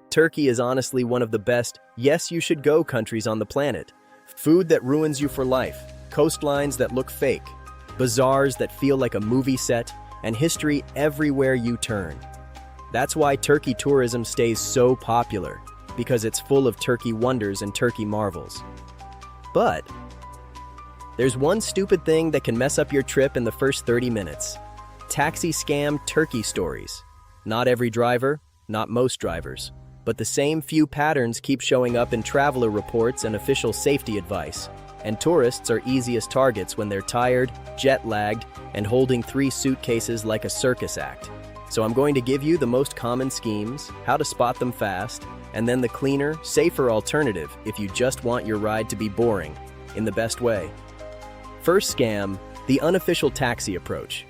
Turkey is honestly one of the best, yes, you should go countries on the planet. Food that ruins you for life, coastlines that look fake, bazaars that feel like a movie set, and history everywhere you turn. That's why Turkey tourism stays so popular, because it's full of Turkey wonders and Turkey marvels. But there's one stupid thing that can mess up your trip in the first 30 minutes. Taxi scam Turkey stories. Not every driver, not most drivers, but the same few patterns keep showing up in traveler reports and official safety advice. And tourists are easiest targets when they're tired, jet-lagged, and holding 3 suitcases like a circus act. So I'm going to give you the most common schemes, how to spot them fast, and then the cleaner, safer alternative if you just want your ride to be boring, in the best way. First scam, the unofficial taxi approach.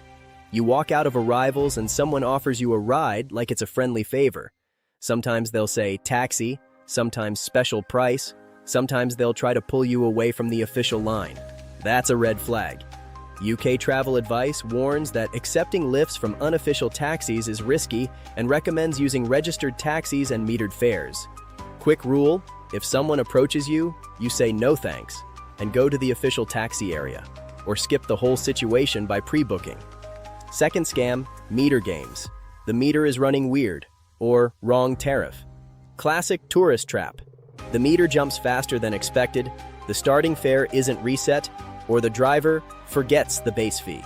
You walk out of arrivals and someone offers you a ride like it's a friendly favor. Sometimes they'll say taxi, sometimes special price, sometimes they'll try to pull you away from the official line. That's a red flag. UK Travel Advice warns that accepting lifts from unofficial taxis is risky and recommends using registered taxis and metered fares. Quick rule, if someone approaches you, you say no thanks and go to the official taxi area, or skip the whole situation by pre-booking. Second scam, meter games. The meter is running weird, or wrong tariff. Classic tourist trap. The meter jumps faster than expected, the starting fare isn't reset, or the driver forgets the base fee.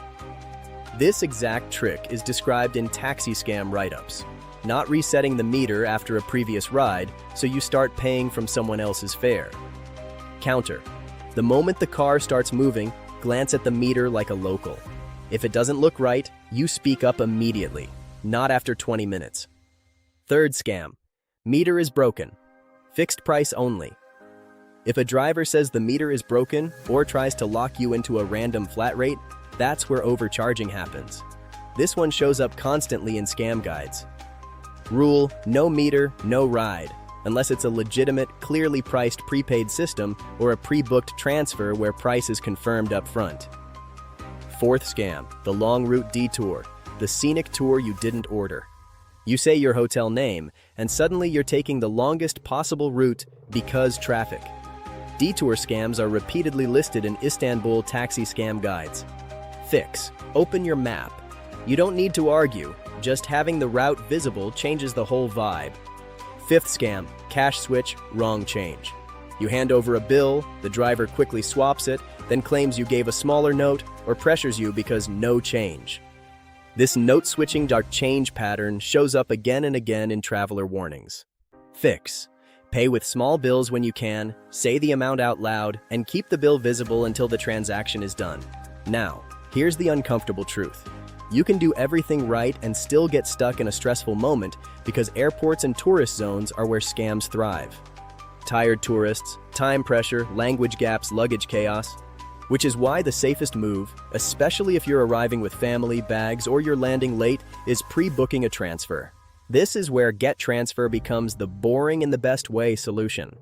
This exact trick is described in taxi scam write-ups. Not resetting the meter after a previous ride, so you start paying from someone else's fare. Counter. The moment the car starts moving, glance at the meter like a local. If it doesn't look right, you speak up immediately, not after 20 minutes. Third scam. Meter is broken. Fixed price only. If a driver says the meter is broken or tries to lock you into a random flat rate, that's where overcharging happens. This one shows up constantly in scam guides. Rule: no meter, no ride, unless it's a legitimate, clearly priced prepaid system or a pre-booked transfer where price is confirmed up front. Fourth scam, the long route detour, the scenic tour you didn't order. You say your hotel name, and suddenly you're taking the longest possible route because traffic. Detour scams are repeatedly listed in Istanbul taxi scam guides. Fix: open your map. You don't need to argue, just having the route visible changes the whole vibe. Fifth scam, cash switch, wrong change. You hand over a bill, the driver quickly swaps it, then claims you gave a smaller note or pressures you because no change. This note-switching dark change pattern shows up again and again in traveler warnings. Fix: pay with small bills when you can, say the amount out loud, and keep the bill visible until the transaction is done. Now, here's the uncomfortable truth. You can do everything right and still get stuck in a stressful moment because airports and tourist zones are where scams thrive. Tired tourists, time pressure, language gaps, luggage chaos. Which is why the safest move, especially if you're arriving with family, bags, or you're landing late, is pre-booking a transfer. This is where GetTransfer becomes the boring in the best way solution.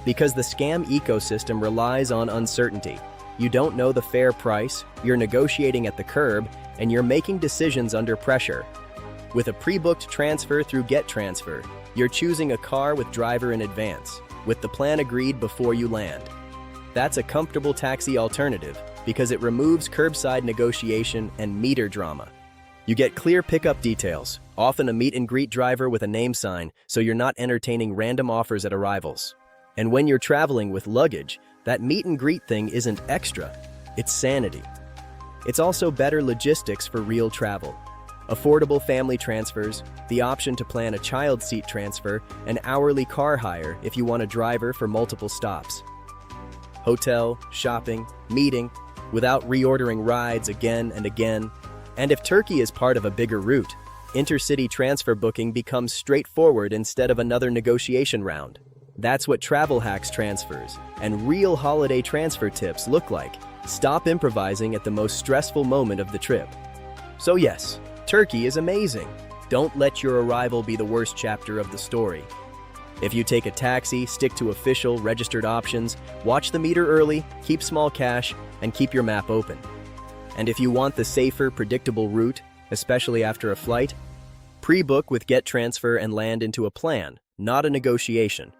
Because the scam ecosystem relies on uncertainty. You don't know the fair price, you're negotiating at the curb, and you're making decisions under pressure. With a pre-booked transfer through GetTransfer, you're choosing a car with driver in advance, with the plan agreed before you land. That's a comfortable taxi alternative because it removes curbside negotiation and meter drama. You get clear pickup details, often a meet-and-greet driver with a name sign, so you're not entertaining random offers at arrivals. And when you're traveling with luggage, that meet-and-greet thing isn't extra, it's sanity. It's also better logistics for real travel. Affordable family transfers, the option to plan a child seat transfer, and hourly car hire if you want a driver for multiple stops. Hotel, shopping, meeting, without reordering rides again and again. And if Turkey is part of a bigger route, intercity transfer booking becomes straightforward instead of another negotiation round. That's what travel hacks transfers and real holiday transfer tips look like. Stop improvising at the most stressful moment of the trip. So yes, Turkey is amazing. Don't let your arrival be the worst chapter of the story. If you take a taxi, stick to official, registered options, watch the meter early, keep small cash, and keep your map open. And if you want the safer, predictable route, especially after a flight, Pre-book with GetTransfer and land into a plan, not a negotiation.